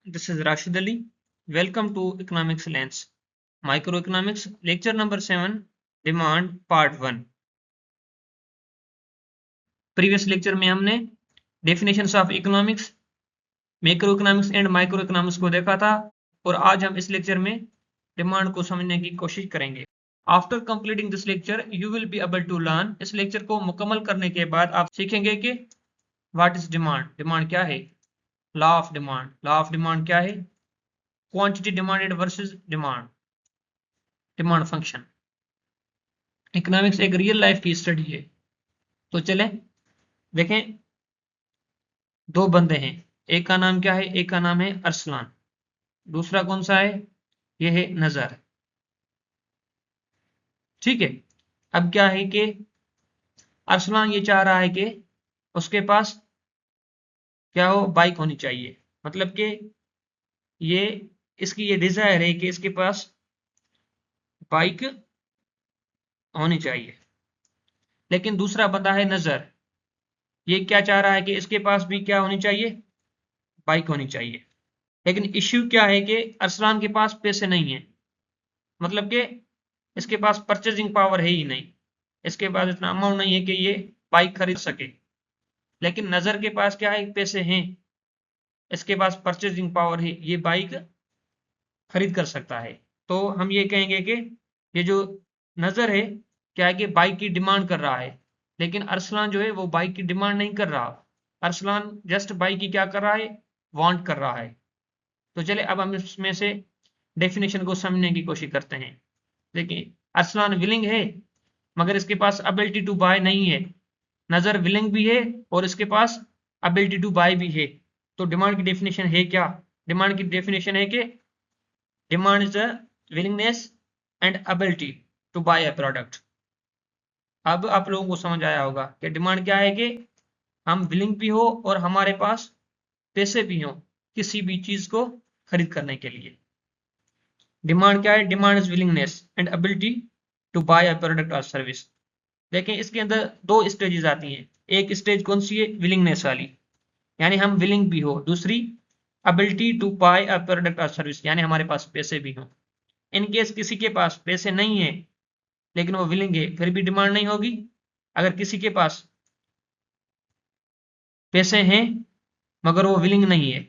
This is Rashid Ali. Welcome to Economics Lens. Microeconomics, lecture number 7, Demand, Part 1. Previous lecture में हमने Definitions of Economics, Macroeconomics and Microeconomics को देखा था और आज हम इस लेक्चर में डिमांड को समझने की कोशिश करेंगे. After completing this lecture, you will be able to learn. इस लेक्चर को मुकम्मल करने के बाद आप सीखेंगे कि What is demand? डिमांड क्या है? Law of demand. Law of demand क्या है? Quantity demanded versus demand. Demand function. Economics एक रियल लाइफ की स्टडी है. तो चले देखें, दो बंदे हैं. एक का नाम क्या है? एक का नाम है अरसलान. दूसरा कौन सा है? यह है नजर. ठीक है. अब क्या है कि अरसलान ये चाह रहा है कि उसके पास क्या हो, बाइक होनी चाहिए. मतलब कि ये इसकी ये डिजायर है कि इसके पास बाइक होनी चाहिए. लेकिन दूसरा बंदा है नजर, ये क्या चाह रहा है कि इसके पास भी क्या होनी चाहिए? बाइक होनी चाहिए. लेकिन इश्यू क्या है कि अरसलान के पास पैसे नहीं है. मतलब कि इसके पास परचेजिंग पावर है ही नहीं. इसके पास इतना अमाउंट नहीं है कि ये बाइक खरीद सके. लेकिन नजर के पास क्या है? पैसे हैं, इसके पास परचेजिंग पावर है, ये बाइक खरीद कर सकता है. तो हम ये कहेंगे कि ये जो नजर है क्या है कि बाइक की डिमांड कर रहा है, लेकिन अरसलान जो है वो बाइक की डिमांड नहीं कर रहा. अरसलान जस्ट बाइक की क्या कर रहा है? वांट कर रहा है. तो चले अब हम इसमें से डेफिनेशन को समझने की कोशिश करते हैं. देखिए, अरसलान विलिंग है मगर इसके पास एबिलिटी टू बाय नहीं है. नजर विलिंग भी है और इसके पास एबिलिटी टू बाय भी है. तो डिमांड की डेफिनेशन है क्या? डिमांड की डेफिनेशन है कि demand is the willingness and ability to buy a product. अब आप लोगों को समझ आया होगा कि डिमांड क्या है कि हम विलिंग भी हो और हमारे पास पैसे भी हो किसी भी चीज को खरीद करने के लिए. डिमांड क्या है? Demand is willingness and ability to buy a product और सर्विस. देखें, इसके अंदर दो स्टेजेस आती हैं. एक स्टेज कौन सी है? विलिंगनेस वाली, यानी हम विलिंग भी हो. दूसरी ability to buy a product और सर्विस, यानी हमारे पास पैसे भी हो. इन केस किसी के पास पैसे नहीं है लेकिन वो विलिंग है, फिर भी डिमांड नहीं होगी. अगर किसी के पास पैसे हैं मगर वो विलिंग नहीं है,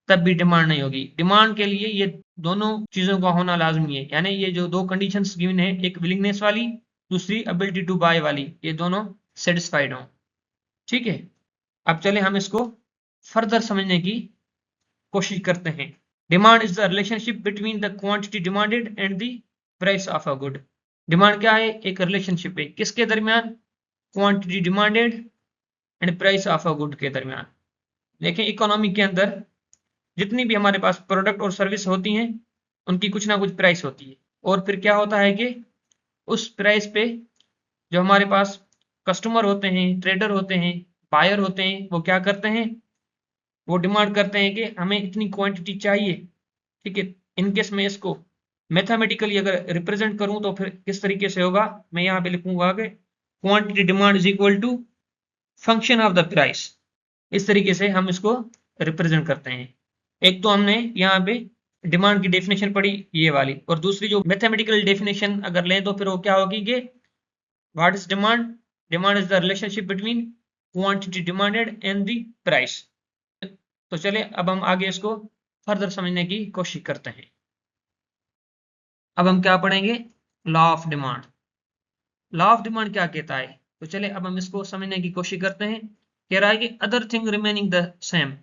तब भी डिमांड नहीं होगी. डिमांड के लिए ये दोनों चीजों का होना लाजमी है. यानी ये जो दो कंडीशंस गिवन है, एक विलिंगनेस वाली, दूसरी एबिलिटी टू बाय वाली, ये दोनों सेटिस्फाइड हो. ठीक है. अब चले हम इसको फर्दर समझने की कोशिश करते हैं. Demand is the relationship between the quantity demanded and the price of a good. Demand क्या है? एक रिलेशनशिप है. किसके दरमियान? Quantity demanded and price of a good के दरमियान. देखें, इकोनॉमी के अंदर जितनी भी हमारे पास प्रोडक्ट और सर्विस होती हैं उनकी कुछ ना कुछ प्राइस होती है. और फिर क्या होता है कि उस प्राइस पे जो हमारे पास कस्टमर होते हैं, ट्रेडर होते हैं, बायर होते हैं, वो क्या करते हैं? वो डिमांड करते हैं कि हमें इतनी क्वांटिटी चाहिए. ठीक है. इनकेस मैं इसको मैथमेटिकली अगर रिप्रेजेंट करूं तो फिर किस तरीके से होगा? मैं यहाँ पे लिखूंगा कि quantity demand is equal to function of the price. इस तरीके से हम इसको रिप्रेजेंट करते हैं. एक तो हमने यहाँ पे डिमांड की डेफिनेशन पढ़ी ये वाली, और दूसरी जो मैथमेटिकल डेफिनेशन अगर लें तो फिर वो क्या होगी कि what is demand? Demand is the relationship between quantity demanded and the price. तो चले अब हम आगे इसको फर्दर समझने की कोशिश करते हैं. अब हम क्या पढ़ेंगे? Law of demand. Law of demand क्या कहता है? तो चले अब हम इसको समझने की कोशिश करते हैं. कह रहा है कि other thing remaining the same,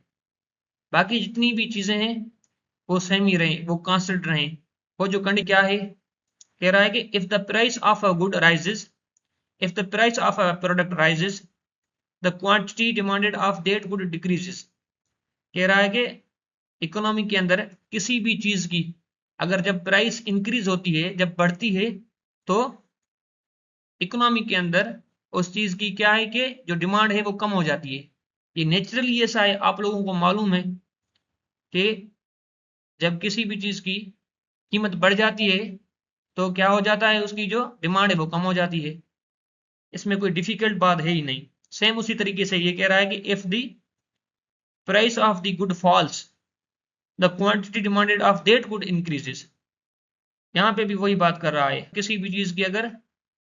बाकी जितनी भी चीजें हैं वो सेम ही रहे, वो कांस्टेंट रहे. वो जो कंडीशन क्या है? कह रहा है कि if the price of a good rises, if the price of a product rises, the quantity demanded of that good decreases. कह रहा है कि इकोनॉमी के अंदर किसी भी चीज की अगर जब प्राइस इंक्रीज होती है, जब बढ़ती है, तो इकोनॉमी के अंदर उस चीज की क्या है कि जो डिमांड है वो कम हो जाती है. ये नेचुरली ऐसा है. आप लोगों को मालूम है कि जब किसी भी चीज की कीमत बढ़ जाती है तो क्या हो जाता है? उसकी जो डिमांड है वो कम हो जाती है. इसमें कोई डिफिकल्ट बात है ही नहीं. सेम उसी तरीके से ये कह रहा है कि if the price of the good falls, the quantity demanded of that good increases. यहाँ पे भी वही बात कर रहा है, किसी भी चीज की अगर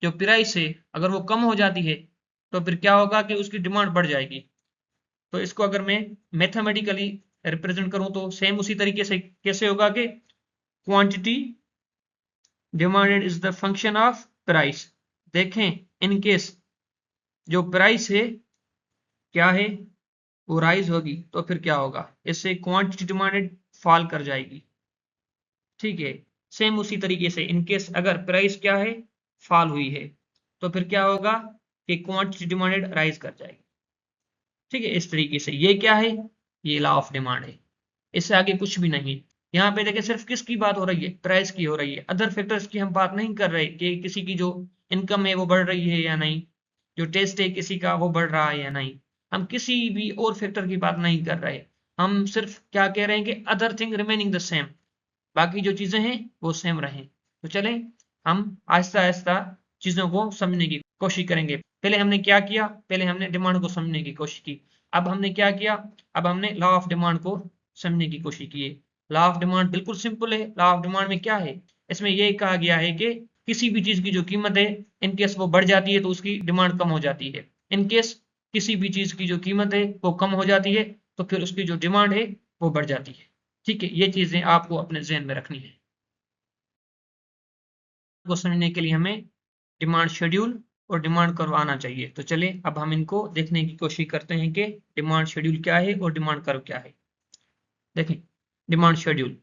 जो प्राइस है अगर वो कम हो जाती है तो फिर क्या होगा कि उसकी डिमांड बढ़ जाएगी। तो इसको अगर मैं मैथमेटिकली रिप्रेजेंट करूं तो सेम उसी तरीके से कैसे होगा कि quantity demanded is the function of price. देखें इन केस जो प्राइस है क्या है वो राइज होगी तो फिर क्या होगा, इससे क्वांटिटी डिमांडेड फॉल कर जाएगी। ठीक है, सेम उसी तरीके से इन केस अगर प्राइस क्या है फॉल हुई है तो फिर क्या होगा कि क्वांटिटी डिमांडेड राइज कर जाएगी। ठीक है, इस तरीके से ये क्या है, ये लॉ ऑफ डिमांड है, इससे आगे कुछ भी नहीं। यहाँ पे देखिए सिर्फ किसकी बात हो रही है, प्राइस की हो रही है, अदर फैक्टर्स की हम बात नहीं कर रहे कि किसी की जो इनकम है वो बढ़ रही है या नहीं, जो टेस्ट है किसी का वो बढ़ रहा है या नहीं, हम किसी भी और फैक्टर की बात नहीं कर रहे। हम सिर्फ क्या कह रहे हैं कि other thing remaining the same, बाकी जो चीजें हैं वो सेम रहें। तो चले हम आहिस्ता आहिस्ता चीजों को समझने की कोशिश करेंगे। पहले हमने क्या किया, पहले हमने डिमांड को समझने की कोशिश की। अब हमने क्या किया, अब हमने लॉ ऑफ डिमांड को समझने की कोशिश की है। लॉ ऑफ डिमांड बिल्कुल सिंपल है। लॉ ऑफ डिमांड में क्या है, इसमें यह कहा गया है कि किसी भी चीज की जो कीमत है इनकेस वो बढ़ जाती है तो उसकी डिमांड कम हो जाती है। इनकेस किसी भी चीज की जो कीमत है वो कम हो जाती है तो फिर उसकी जो डिमांड है वो बढ़ जाती है। ठीक है, ये चीजें आपको अपने जहन में रखनी है। को समझने के लिए हमें डिमांड शेड्यूल और डिमांड कर्व आना चाहिए। तो चले अब हम इनको देखने की कोशिश करते हैं कि डिमांड शेड्यूल क्या है और डिमांड कर्व क्या है। देखें demand schedule,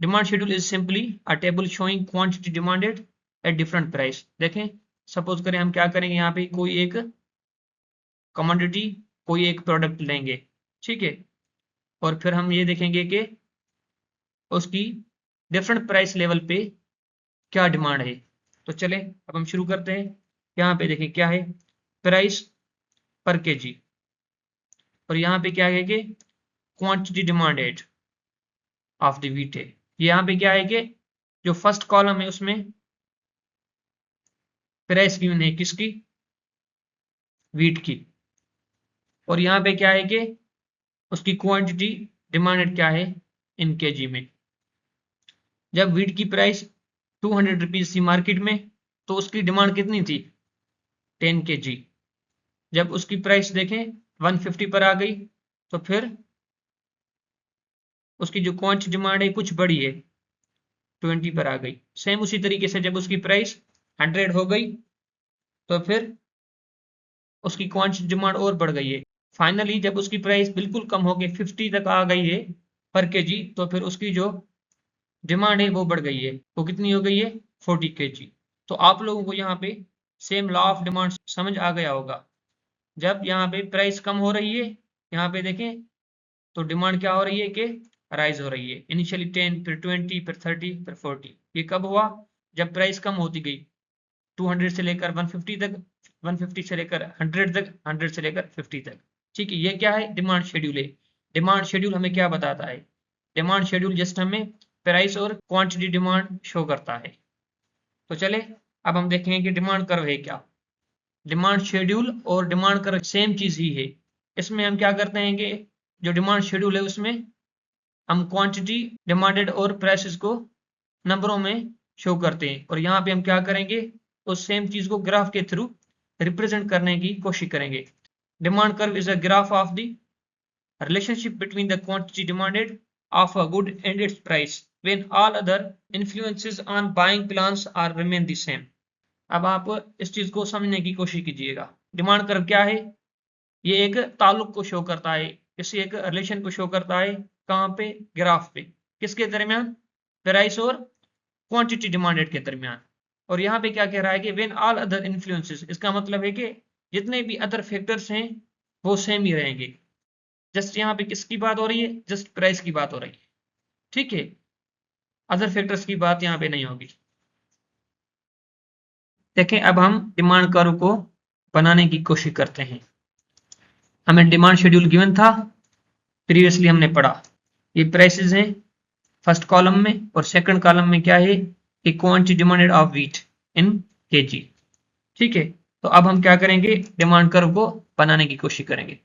demand schedule is simply a table showing quantity demanded at different price. देखें सपोज करें हम क्या करेंगे, यहाँ पे कोई एक कमोडिटी कोई एक प्रोडक्ट लेंगे, ठीक है, और फिर हम ये देखेंगे कि उसकी डिफरेंट प्राइस लेवल पे क्या डिमांड है। तो चले अब हम शुरू करते हैं। यहाँ पे देखें क्या है, प्राइस पर केजी, और यहाँ पे क्या है कि quantity demanded of the wheat है। यहाँ पे क्या है कि जो फर्स्ट कॉलम है उसमें प्राइस गिवन है किसकी, व्हीट की, और यहाँ पे क्या है कि उसकी क्वांटिटी डिमांडेड क्या है इन केजी में। जब व्हीट की प्राइस 200 रुपीज थी मार्केट में तो उसकी डिमांड कितनी थी, 10 kg। जब उसकी प्राइस देखें 150 पर आ गई तो फिर उसकी जो क्वांटिटी डिमांड है कुछ बढ़ी है, 20 पर आ गई। सेम उसी तरीके से जब उसकी प्राइस 100 हो गई तो फिर उसकी क्वांटिटी डिमांड और बढ़ गई है। फाइनली जब उसकी प्राइस बिल्कुल कम हो गई 50 तक आ गई है पर केजी तो फिर उसकी जो डिमांड है वो बढ़ गई है, वो कितनी हो गई है 40 kg। तो आप लोगों को यहाँ पे सेम लॉ ऑफ डिमांड समझ आ गया होगा। जब यहाँ पे प्राइस कम हो रही है यहाँ पे देखें तो डिमांड क्या हो रही है कि राइज हो रही है, इनिशियली 10 फिर 20 फिर 30 फिर 40। ये कब हुआ, जब प्राइस कम होती गई 200 से लेकर 150 तक, 150 से लेकर 100 तक, 100 से लेकर 50 तक। ठीक है, ये क्या है डिमांड शेड्यूल है। डिमांड शेड्यूल हमें क्या बताता है, डिमांड शेड्यूल जस्ट हमें प्राइस और क्वांटिटी डिमांड शो करता है। तो चले अब हम देखेंगे कि डिमांड कर्व है क्या। डिमांड शेड्यूल और डिमांड कर्व सेम चीज ही है। इसमें हम क्या करते हैं कि जो डिमांड शेड्यूल है उसमें हम क्वांटिटी डिमांडेड और प्राइसेस को नंबरों में शो करते हैं, और यहाँ पे हम क्या करेंगे उस सेम चीज को ग्राफ के थ्रू रिप्रेजेंट करने की कोशिश करेंगे। Demand curve is a graph of the relationship between the quantity demanded of a good and its price when all other influences on buying plans are remain the same। अब आप इस चीज को समझने की कोशिश कीजिएगा। डिमांड कर्व क्या है, ये एक ताल्लुक को शो करता है, किसी एक रिलेशन को शो करता है, कहाँ पे, ग्राफ पे, किसके दरमियान, प्राइस और क्वांटिटी डिमांडेड के दरमियान। और यहाँ पे क्या कह रहा है कि व्हेन ऑल अदर इन्फ्लुएंसेस, इसका मतलब है कि जितने भी अदर फैक्टर्स हैं वो सेम ही रहेंगे। जस्ट यहाँ पे किसकी बात हो रही है, जस्ट प्राइस की बात हो रही है, ठीक है, अदर फैक्टर्स की बात यहाँ पे नहीं होगी। देखें अब हम डिमांड कर्व को बनाने की कोशिश करते हैं। हमें डिमांड शेड्यूल गिवन था, प्रीवियसली हमने पढ़ा, ये प्राइसेस हैं फर्स्ट कॉलम में, और सेकंड कॉलम में क्या है कि quantity demanded of wheat in KG. ठीक है, तो अब हम क्या करेंगे, डिमांड कर्व को बनाने की कोशिश करेंगे।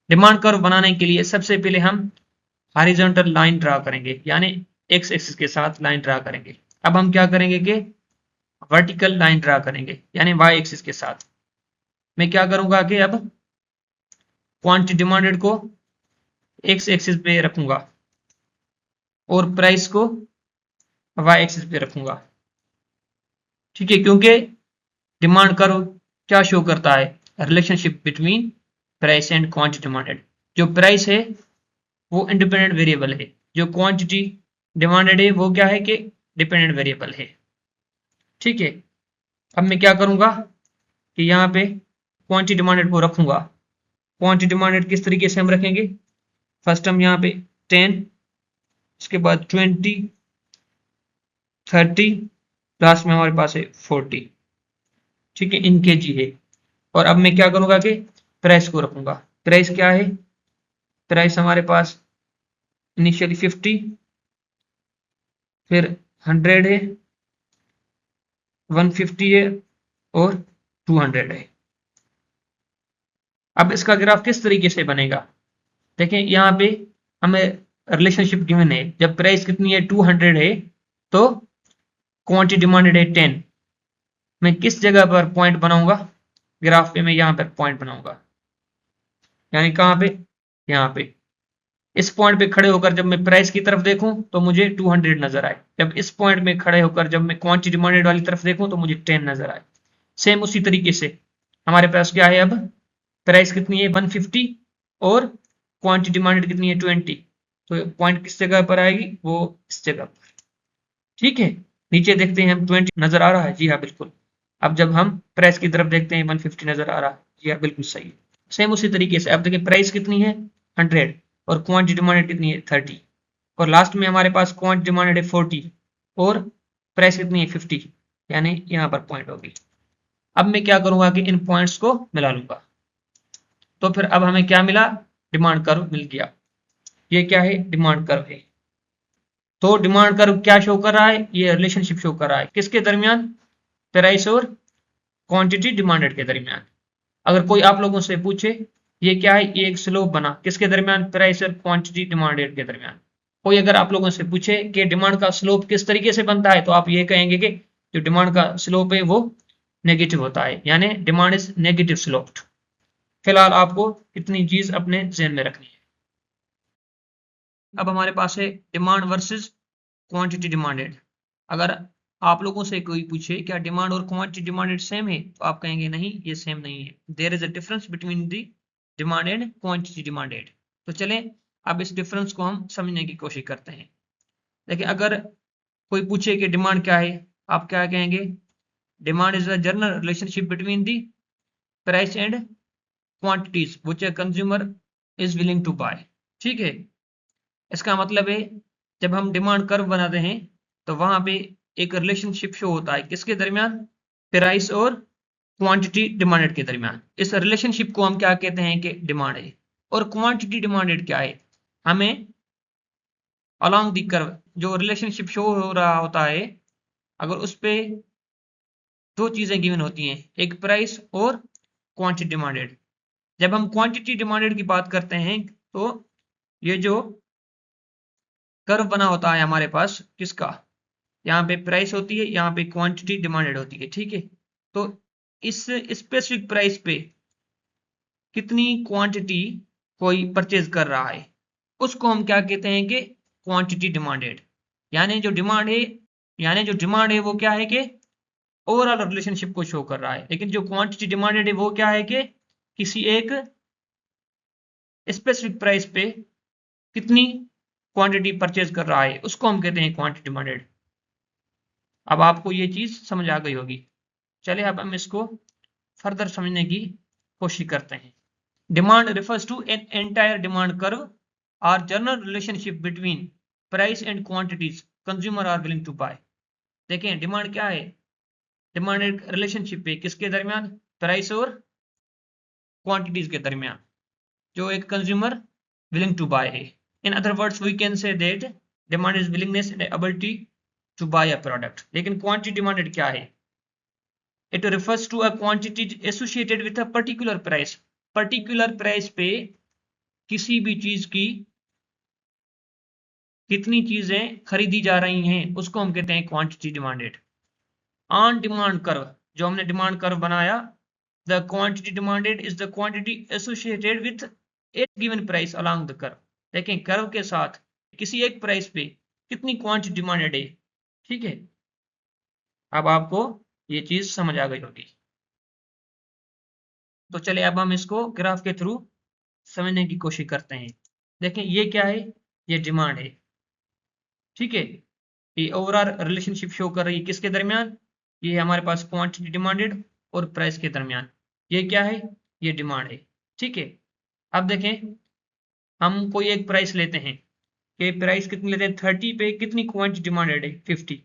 डिमांड कर्व बनाने के लिए सबसे पहले हम हॉरिजॉन्टल लाइन ड्रा करेंगे, यानी एक्स एक्सिस के साथ लाइन ड्रा करेंगे। अब हम क्या करेंगे कि वर्टिकल लाइन ड्रा करेंगे, यानी वाई एक्सिस के साथ। मैं क्या करूंगा कि अब क्वांटिटी डिमांडेड को एक्स एक्सिस पे रखूंगा और प्राइस को वाई एक्सिस पे रखूंगा। ठीक है, क्योंकि डिमांड कर्व क्या शो करता है, relationship between price and quantity demanded. जो प्राइस है वो इंडिपेंडेंट वेरिएबल है, जो क्वांटिटी डिमांडेड है वो क्या है कि डिपेंडेंट वेरिएबल है। ठीक है, अब मैं क्या करूंगा कि यहाँ पे क्वांटिटी डिमांडेड को रखूंगा। क्वांटिटी डिमांडेड किस तरीके से हम रखेंगे, फर्स्ट हम यहाँ पे 10, उसके बाद 20, 30, लास्ट में हमारे पास है 40। ठीक है, इन केजी है। और अब मैं क्या करूंगा कि प्राइस को रखूंगा। प्राइस क्या है, प्राइस हमारे पास इनिशियली 50, फिर 100 है, 150 है और 200 है। अब इसका ग्राफ किस तरीके से बनेगा, देखें यहाँ पे हमें रिलेशनशिप गिवन है, जब प्राइस कितनी है 200 है तो क्वांटिटी डिमांडेड है 10। मैं किस जगह पर पॉइंट बनाऊंगा, ग्राफ पे मैं यहाँ पर पॉइंट बनाऊंगा, यानी कहाँ पे, यहाँ पे। इस पॉइंट पे खड़े होकर जब मैं प्राइस की तरफ देखूं तो मुझे 200 नजर आए, जब इस पॉइंट में खड़े होकर जब मैं क्वांटिटी डिमांडेड वाली तरफ देखूं तो मुझे 10 नजर आए। सेम उसी तरीके से हमारे पास क्या है, अब प्राइस कितनी है 150 और क्वांटिटी डिमांडेड कितनी है 20, तो पॉइंट किस जगह पर आएगी, वो इस जगह पर। ठीक है, नीचे देखते हैं हम 20 नजर आ रहा है, जी हाँ बिल्कुल। अब जब हम प्राइस की तरफ देखते हैं 150 नजर आ रहा है, जी हाँ बिल्कुल सही है। सेम उसी तरीके से अब देखिए प्राइस कितनी है 100 और क्वांटिटी डिमांडेड कितनी है 30, और लास्ट में हमारे पास क्वांटिटी डिमांडेड है 40 और प्राइस कितनी है 50, यानी यहाँ पर पॉइंट होगी। अब मैं क्या करूंगा कि इन पॉइंट्स को मिला लूंगा, तो फिर अब हमें क्या मिला, डिमांड कर्व मिल गया। ये क्या है, डिमांड कर्व है। तो डिमांड कर्व क्या शो कर रहा है, ये रिलेशनशिप शो कर रहा है किसके दरमियान, प्राइस और क्वांटिटी डिमांडेड के दरमियान। अगर कोई आप लोगों से पूछे ये क्या है, ये एक स्लोप बना किसके दरमियान, प्राइस और क्वांटिटी डिमांडेड के दरमियान। कोई अगर आप लोगों से पूछे कि डिमांड का स्लोप किस तरीके से बनता है, तो आप ये कहेंगे कि जो डिमांड का स्लोप है वो नेगेटिव होता है, यानी डिमांड इज नेगेटिव स्लोप्ड। फिलहाल आपको इतनी चीज अपने जहन में रखनी है। अब हमारे पास है डिमांड वर्सेस क्वांटिटी डिमांडेड। अगर आप लोगों से कोई पूछे क्या डिमांड और क्वांटिटी डिमांडेड सेम है, तो आप कहेंगे नहीं, ये सेम नहीं है, there is a difference between the demand and quantity demanded. तो चलें अब इस डिफरेंस को हम समझने की कोशिश करते हैं। देखिए, अगर कोई पूछे कि डिमांड क्या है, आप क्या कहेंगे, demand is a general relationship between the price and quantities which a consumer is willing to buy. ठीक है, इसका मतलब है जब हम डिमांड कर्व बनाते हैं तो वहां पे एक रिलेशनशिप शो होता है किसके दरमियान, प्राइस और क्वांटिटी डिमांडेड के दरमियान। इस रिलेशनशिप को हम क्या कहते हैं कि डिमांड है। और क्वांटिटी डिमांडेड क्या है, हमें अलोंग द कर्व जो रिलेशनशिप शो हो रहा होता है, अगर उस पे दो चीजें गिवन होती हैं, एक प्राइस और क्वांटिटी डिमांडेड। जब हम क्वांटिटी डिमांडेड की बात करते हैं तो ये जो कर्व बना होता है हमारे पास किसका, यहाँ पे प्राइस होती है, यहाँ पे क्वांटिटी डिमांडेड होती है। ठीक है, तो इस स्पेसिफिक प्राइस पे कितनी क्वांटिटी कोई परचेज कर रहा है, उसको हम क्या कहते हैं कि क्वांटिटी डिमांडेड। यानी जो डिमांड है, वो क्या है कि ओवरऑल रिलेशनशिप को शो कर रहा है, लेकिन जो क्वांटिटी डिमांडेड है वो क्या है कि किसी एक स्पेसिफिक प्राइस पे कितनी क्वांटिटी परचेज कर रहा है, उसको हम कहते हैं क्वांटिटी डिमांडेड। अब आपको ये चीज समझ आ गई होगी। चलिए अब हम इसको फर्दर समझने की कोशिश करते हैं। Demand refers to an entire demand curve or general relationship between price and quantities consumer are willing to buy। देखें डिमांड क्या है, डिमांड एक रिलेशनशिप है किसके दरमियान, प्राइस और क्वांटिटीज के दरमियान, जो एक कंज्यूमर विलिंग टू बाय है। In other words we can say that demand is willingness and ability to buy a product. लेकिन क्वांटिटी डिमांडेड क्या है, it refers to a quantity associated with a particular price। Particular price पे किसी भी चीज की कितनी चीजें खरीदी जा रही हैं उसको हम कहते हैं quantity demanded. On demand curve, जो हमने डिमांड कर्व बनाया, the quantity demanded is the quantity associated with A given price along the curve. देखें कर्व के साथ किसी एक प्राइस पे कितनी क्वांटिटी डिमांडेड है। ठीक है, अब आपको ये चीज समझ आ गई होगी। तो चलिए अब हम इसको ग्राफ के थ्रू समझने की कोशिश करते हैं। देखें ये क्या है, ये डिमांड है। ठीक है, ये ओवरऑल रिलेशनशिप शो कर रही है किसके दरमियान, ये हमारे पास क्वांटिटी डिमांडेड और प्राइस के दरमियान। ये क्या है, ये डिमांड है। ठीक है, अब देखें हम कोई एक प्राइस लेते हैं कि प्राइस कितनी लेते हैं, 30 पे कितनी क्वांटिटी डिमांडेड है, 50।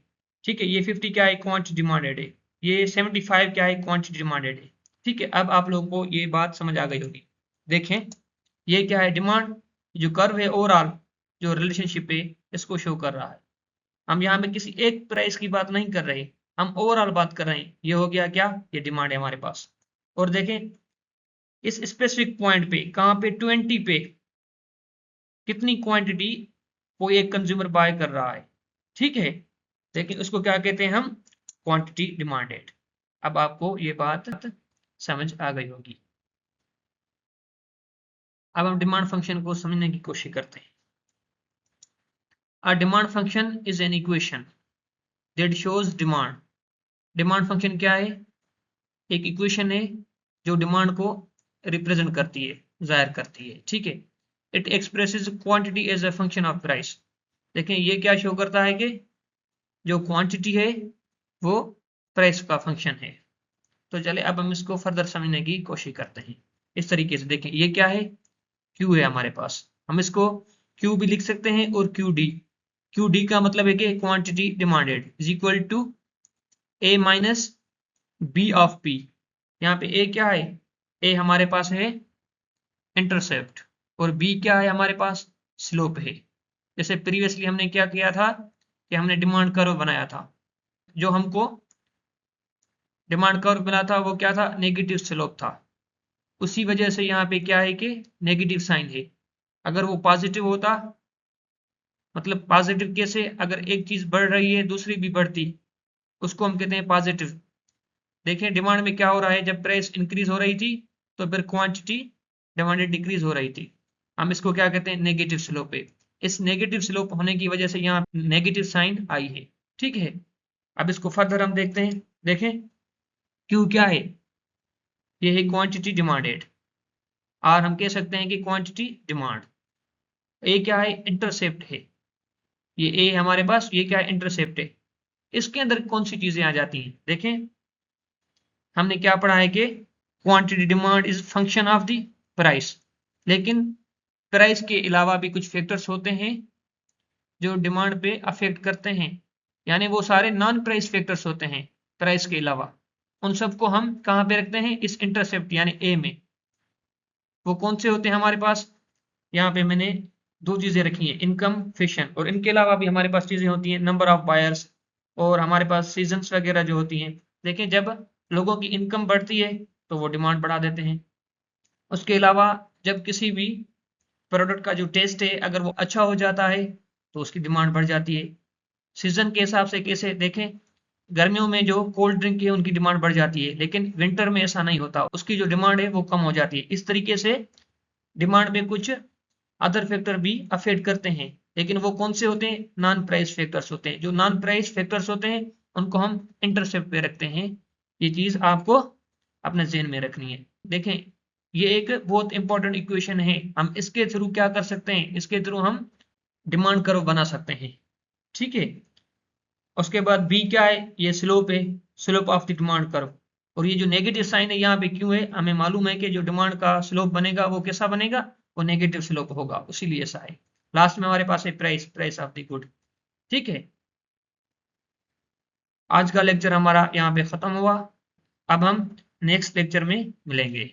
ठीक है, ये 50 क्या है, क्वांटिटी डिमांडेड है। ये 75 क्या है, क्वांटिटी डिमांडेड है। ठीक है, अब आप लोगों को ये बात समझ आ गई होगी। देखें ये क्या है, डिमांड, जो कर्व है ओवरऑल जो रिलेशनशिप है इसको शो कर रहा है। हम यहाँ पे किसी एक प्राइस की बात नहीं कर रहे, हम ओवरऑल बात कर रहे हैं। ये हो गया क्या, ये डिमांड है हमारे पास। और देखें इस स्पेसिफिक पॉइंट पे, कहाँ पे, 20 पे कितनी क्वांटिटी कोई एक कंज्यूमर बाय कर रहा है। ठीक है, लेकिन उसको क्या कहते हैं हम, क्वांटिटी डिमांडेड। अब आपको ये बात समझ आ गई होगी। अब हम डिमांड फंक्शन को समझने की कोशिश करते हैं। A demand function is an equation that shows demand। Demand function क्या है, एक इक्वेशन है जो डिमांड को रिप्रेजेंट करती है, जाहिर करती है। ठीक है, it expresses quantity as a function of price. देखें ये क्या शो करता है कि जो क्वांटिटी है वो प्राइस का फंक्शन है। तो चले अब हम इसको फर्दर समझने की कोशिश करते हैं। इस तरीके से देखें ये क्या है, क्यू है हमारे पास, हम इसको क्यू भी लिख सकते हैं और क्यू डी। क्यू डी का मतलब है कि quantity demanded is equal to A minus B of P. यहाँ पे ए क्या है, ए हमारे पास है इंटरसेप्ट और बी क्या है हमारे पास, स्लोप है। जैसे प्रीवियसली हमने क्या किया था कि हमने डिमांड कर्व बनाया था, जो हमको डिमांड कर्व बना था वो क्या था, नेगेटिव स्लोप था। उसी वजह से यहाँ पे क्या है कि नेगेटिव साइन है। अगर वो पॉजिटिव होता, मतलब पॉजिटिव कैसे, अगर एक चीज बढ़ रही है दूसरी भी बढ़ती, उसको हम कहते हैं पॉजिटिव। देखें डिमांड में क्या हो रहा है, जब प्राइस इंक्रीज हो रही थी तो फिर क्वांटिटी डिमांडेड डिक्रीज हो रही थी। हम इसको क्या कहते हैं, नेगेटिव स्लोप है। इस नेगेटिव स्लोप होने की वजह से यहाँ नेगेटिव साइन आई है। ठीक है, अब इसको फर्दर हम देखते हैं। देखें क्यू क्या है, ये है क्वांटिटी डिमांडेड, और हम कह सकते हैं कि क्वांटिटी डिमांड। ए क्या है, इंटरसेप्ट है। ये ए हमारे पास, ये क्या है, इंटरसेप्ट है। इसके अंदर कौन सी चीजें आ जाती हैं, देखें हमने क्या पढ़ा है कि quantity demand is function of the price. लेकिन प्राइस के अलावा भी कुछ फैक्टर्स होते हैं जो डिमांड पे अफेक्ट करते हैं, यानी वो सारे नॉन प्राइस फैक्टर्स होते हैं प्राइस के अलावा। उन सबको हम कहाँ पे रखते हैं, इस इंटरसेप्ट यानी ए में। वो कौन से होते हैं हमारे पास, यहाँ पे मैंने दो चीजें रखी हैं, इनकम फिशन, और इनके अलावा भी हमारे पास चीजें होती हैं, नंबर ऑफ बायर्स, और हमारे पास सीजन्स वगैरह जो होती हैं। देखिए जब लोगों की इनकम बढ़ती है तो वो डिमांड बढ़ा देते हैं। उसके अलावा जब किसी भी प्रोडक्ट का जो टेस्ट है अगर वो अच्छा हो जाता है तो उसकी डिमांड बढ़ जाती है। सीजन के हिसाब से कैसे देखें, गर्मियों में जो कोल्ड ड्रिंक है उनकी डिमांड बढ़ जाती है, लेकिन विंटर में ऐसा नहीं होता, उसकी जो डिमांड है वो कम हो जाती है। इस तरीके से डिमांड में कुछ अदर फैक्टर भी अफेक्ट करते हैं, लेकिन वो कौन से होते हैं, नॉन प्राइस फैक्टर्स होते हैं। जो नॉन प्राइस फैक्टर्स होते हैं उनको हम इंटरसेप्ट पे रखते हैं। ये चीज आपको अपने जहन में रखनी है। देखें ये एक बहुत इंपॉर्टेंट इक्वेशन है, हम इसके थ्रू क्या कर सकते हैं, इसके थ्रू हम डिमांड कर्व बना सकते हैं। ठीक है, उसके बाद बी क्या है, ये स्लोप है, slope of the demand curve. और ये जो नेगेटिव साइन है यहाँ पे क्यों है, हमें मालूम है कि जो डिमांड का स्लोप बनेगा वो कैसा बनेगा, वो नेगेटिव स्लोप होगा, इसीलिए ऐसा है। लास्ट में हमारे पास है price, price of the good. ठीक है, आज का लेक्चर हमारा यहाँ पे खत्म हुआ। अब हम नेक्स्ट लेक्चर में मिलेंगे।